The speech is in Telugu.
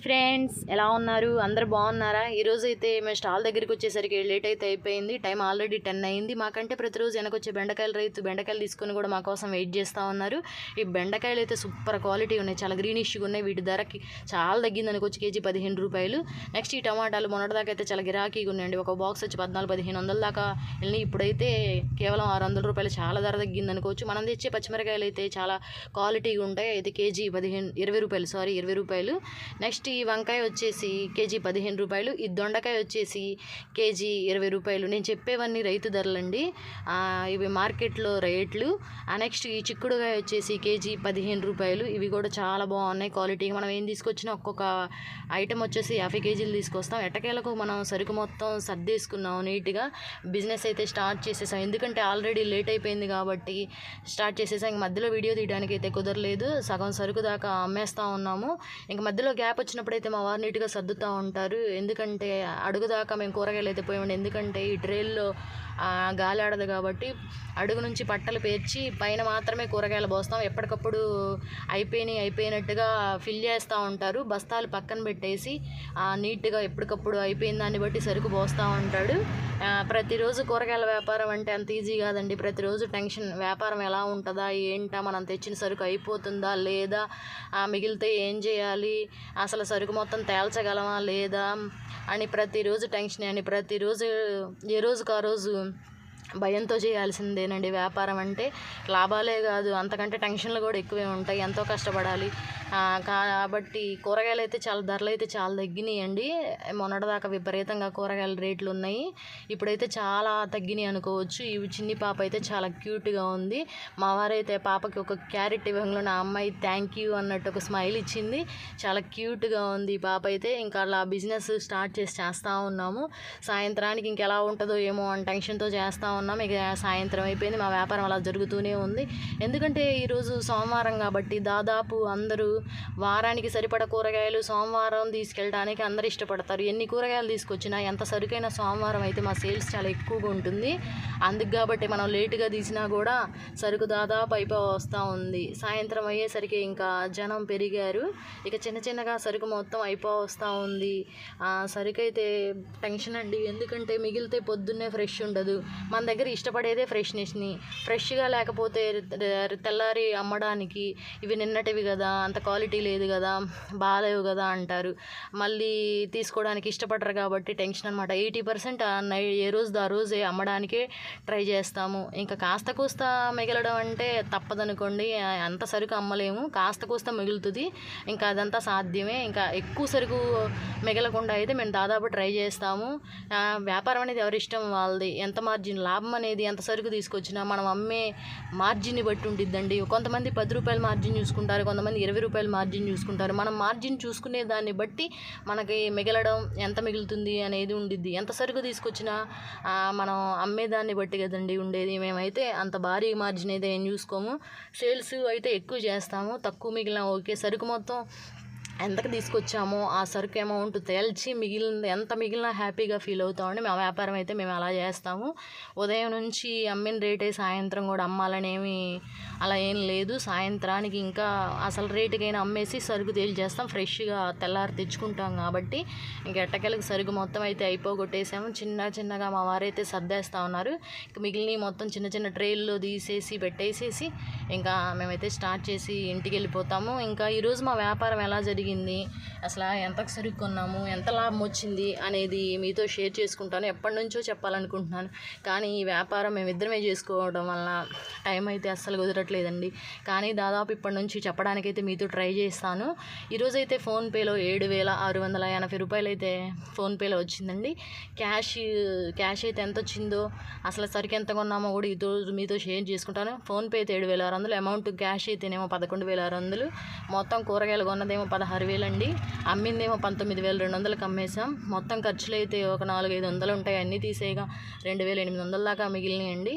ఫ్రెండ్స్ ఎలా ఉన్నారు? అందరు బాగున్నారా? ఈరోజు అయితే మేము స్టాల్ దగ్గరికి వచ్చేసరికి లేట్ అయితే అయిపోయింది. టైం ఆల్రెడీ 10 అయింది. మాకంటే ప్రతిరోజు వెనకొచ్చే బెండకాయల రైతు బెండకాయలు తీసుకొని కూడా మా కోసం వెయిట్ చేస్తూ ఉన్నారు. ఈ బెండకాయలు అయితే సూపర్ క్వాలిటీ ఉన్నాయి, చాలా గ్రీనిష్గా ఉన్నాయి. వీటి ధరకి చాలా తగ్గింది అనుకోవచ్చు, కేజీ 15 రూపాయలు. నెక్స్ట్ ఈ టమాటాలు మొన్నటిదాకా అయితే చాలా గిరాకీగా ఉన్నాయండి. ఒక బాక్స్ వచ్చి 1400-1500 దాకా వెళ్ళి ఇప్పుడైతే కేవలం 600 రూపాయలు, చాలా ధర తగ్గింది అనుకోవచ్చు. మనం తెచ్చే పచ్చిమిరకాయలు అయితే చాలా క్వాలిటీగా ఉంటాయి. అయితే కేజీ 20 రూపాయలు, 20 రూపాయలు. నెక్స్ట్ ఈ వంకాయ వచ్చేసి కేజీ 15 రూపాయలు. ఈ దొండకాయ వచ్చేసి కేజీ 20 రూపాయలు. నేను చెప్పేవన్నీ రైతు ధరలండి, ఇవి మార్కెట్లో రేట్లు. నెక్స్ట్ ఈ చిక్కుడుకాయ వచ్చేసి కేజీ 15 రూపాయలు. ఇవి కూడా చాలా బాగున్నాయి క్వాలిటీ. మనం ఏం తీసుకొచ్చినా ఒక్కొక్క ఐటెం వచ్చేసి 50 కేజీలు తీసుకొస్తాం. ఎట్టకేలకు మనం సరుకు మొత్తం సర్దేసుకున్నాం నీట్గా. బిజినెస్ అయితే స్టార్ట్ చేసేసాం, ఎందుకంటే ఆల్రెడీ లేట్ అయిపోయింది కాబట్టి స్టార్ట్ చేసేసాం. ఇంక మధ్యలో వీడియో తీయడానికి అయితే కుదరలేదు, సగం సరుకు దాకా అమ్మేస్తూ ఉన్నాము. ఇంక మధ్యలో గ్యాప్ వచ్చినప్పుడైతే మా వారు నీట్గా సర్దుతూ ఉంటారు, ఎందుకంటే అడుగుదాకా మేము కూరగాయలు అయితే పోయామండి. ఎందుకంటే ఈ ట్రైల్లో గాలి ఆడదు కాబట్టి అడుగు నుంచి పట్టలు పేర్చి పైన మాత్రమే కూరగాయలు పోస్తాం. ఎప్పటికప్పుడు అయిపోయినట్టుగా ఫిల్ చేస్తూ ఉంటారు. బస్తాలు పక్కన పెట్టేసి నీట్గా ఎప్పటికప్పుడు అయిపోయిన దాన్ని బట్టి సరుకు పోస్తూ ఉంటాడు. ప్రతిరోజు కూరగాయల వ్యాపారం అంటే అంత ఈజీ కాదండి. ప్రతిరోజు టెన్షన్, వ్యాపారం ఎలా ఉంటుందా ఏంటా, మనం తెచ్చిన సరుకు అయిపోతుందా లేదా, మిగిలితే ఏం చేయాలి, అసలు సరుకు మొత్తం తేల్చగలమా లేదా అని ప్రతిరోజు టెన్షన్ అని, ప్రతిరోజు ఏ రోజుకు ఆ రోజు భయంతో చేయాల్సిందేనండి. వ్యాపారం అంటే లాభాలే కాదు, అంతకంటే టెన్షన్లు కూడా ఎక్కువే ఉంటాయి, ఎంతో కష్టపడాలి. కాబట్టి కూరగాయలు అయితే ధరలు అయితే చాలా తగ్గినాయండి. మొన్నటిదాకా విపరీతంగా కూరగాయల రేట్లు ఉన్నాయి, ఇప్పుడైతే చాలా తగ్గినాయి అనుకోవచ్చు. ఈ చిన్ని పాప అయితే చాలా క్యూట్గా ఉంది. మా వారైతే పాపకి ఒక క్యారెట్ ఇవ్వడంలో నా అమ్మాయి థ్యాంక్ యూ అన్నట్టు ఒక స్మైల్ ఇచ్చింది, చాలా క్యూట్గా ఉంది ఈ పాప అయితే. ఇంకా అలా బిజినెస్ స్టార్ట్ చేస్తూ ఉన్నాము. సాయంత్రానికి ఇంకెలా ఉంటుందో ఏమో అని టెన్షన్తో చేస్తూ ఉన్నాం. ఇక సాయంత్రం అయిపోయింది, మా వ్యాపారం అలా జరుగుతూనే ఉంది. ఎందుకంటే ఈరోజు సోమవారం కాబట్టి దాదాపు అందరూ వారానికి సరిపడ కూరగాయలు సోమవారం తీసుకెళ్ళడానికి అందరూ ఇష్టపడతారు. ఎన్ని కూరగాయలు తీసుకొచ్చినా, ఎంత సరుకైనా సోమవారం అయితే మా సేల్స్ చాలా ఎక్కువగా ఉంటుంది. అందుకు కాబట్టి మనం లేటుగా తీసినా కూడా సరుకు దాదాపు వస్తూ ఉంది. సాయంత్రం అయ్యేసరికి ఇంకా జనం పెరిగారు, ఇక చిన్నగా సరుకు మొత్తం వస్తూ ఉంది. సరుకు అయితే టెన్షన్ అండి, ఎందుకంటే మిగిలితే పొద్దున్నే ఫ్రెష్ ఉండదు. మన దగ్గర ఇష్టపడేదే ఫ్రెష్గా లేకపోతే తెల్లారి అమ్మడానికి ఇవి నిన్నటివి కదా, అంత క్వాలిటీ లేదు కదా, బాగాలేవు కదా అంటారు. మళ్ళీ తీసుకోవడానికి ఇష్టపడరు కాబట్టి టెన్షన్ అనమాట. 80% ఏ రోజు ఆ రోజే అమ్మడానికే ట్రై చేస్తాము. ఇంకా కాస్త కూస్త మిగలడం అంటే తప్పదనుకోండి, అంత సరుకు అమ్మలేము, కాస్త కూస్త మిగులుతుంది, ఇంకా అదంతా సాధ్యమే. ఇంకా ఎక్కువ సరుకు మిగలకుండా అయితే మేము దాదాపు ట్రై చేస్తాము. వ్యాపారం అనేది ఎవరి ఇష్టం వాళ్ళది. ఎంత మార్జిన్ లాభం అనేది ఎంత సరుకు తీసుకొచ్చినా మనం అమ్మే మార్జిన్ని బట్టి ఉండిద్దండి. కొంతమంది 10 రూపాయల మార్జిన్ చూసుకుంటారు, కొంతమంది 20 రూపాయల మార్జిన్ చూసుకుంటారు. మనం మార్జిన్ చూసుకునే దాన్ని బట్టి మనకి మిగలడం ఎంత మిగులుతుంది అనేది ఉండిద్ది. ఎంత సరుకు తీసుకొచ్చినా మనం అమ్మేదాన్ని బట్టి కదండి ఉండేది. మేమైతే అంత భారీ మార్జిన్ అయితే ఏం చూసుకోము, సేల్స్ అయితే ఎక్కువ చేస్తాము. తక్కువ మిగిలిన ఓకే, సరుకు మొత్తం ఎంతకు తీసుకొచ్చామో ఆ సరుకు అమౌంట్ తేల్చి ఎంత మిగిలినా హ్యాపీగా ఫీల్ అవుతామండి. మా వ్యాపారం అయితే మేము అలా చేస్తాము. ఉదయం నుంచి అమ్మిన రేటే సాయంత్రం కూడా అమ్మాలనేమి అలా ఏం లేదు. సాయంత్రానికి ఇంకా అసలు రేటుకైనా అమ్మేసి సరుకు తేల్చేస్తాం, ఫ్రెష్గా తెల్లారి తెచ్చుకుంటాం కాబట్టి. ఇంకా ఎట్టకెళ్ళకి సరుకు మొత్తం అయితే అయిపోగొట్టేసాము. చిన్నగా మా వారైతే సర్దేస్తూ ఉన్నారు. ఇంకా మిగిలిన మొత్తం చిన్న ట్రైల్లో తీసేసి పెట్టేసేసి ఇంకా మేమైతే స్టార్ట్ చేసి ఇంటికి వెళ్ళిపోతాము. ఇంకా ఈరోజు మా వ్యాపారం ఎలా జరిగింది, అసలు ఎంతకు సరుకు కొన్నాము, ఎంత లాభం వచ్చింది అనేది మీతో షేర్ చేసుకుంటాను. ఎప్పటి నుంచో చెప్పాలనుకుంటున్నాను, కానీ ఈ వ్యాపారం మేమిద్దరమే చేసుకోవడం వల్ల టైం అయితే అస్సలు కుదరట్లేదండి. కానీ దాదాపు ఇప్పటి నుంచి చెప్పడానికైతే మీతో ట్రై చేస్తాను. ఈరోజైతే ఫోన్పేలో 7,680 రూపాయలు అయితే ఫోన్పేలో వచ్చిందండి. క్యాష్ అయితే ఎంత వచ్చిందో, అసలు సరుకు ఎంత కొన్నామో కూడా ఈరోజు మీతో షేర్ చేసుకుంటాను. ఫోన్పే అయితే 7,600, అమౌంట్ క్యాష్ అయితేనేమో 11,600, మొత్తం కూరగాయలు కొన్నదేమో 16,000 అండి, అమ్మిందేమో 19,200కి అమ్మేసాం. మొత్తం ఖర్చులు అయితే ఒక 400-500 ఉంటాయి, అన్నీ తీసేయగా 2,800 దాకా మిగిలినాయండి.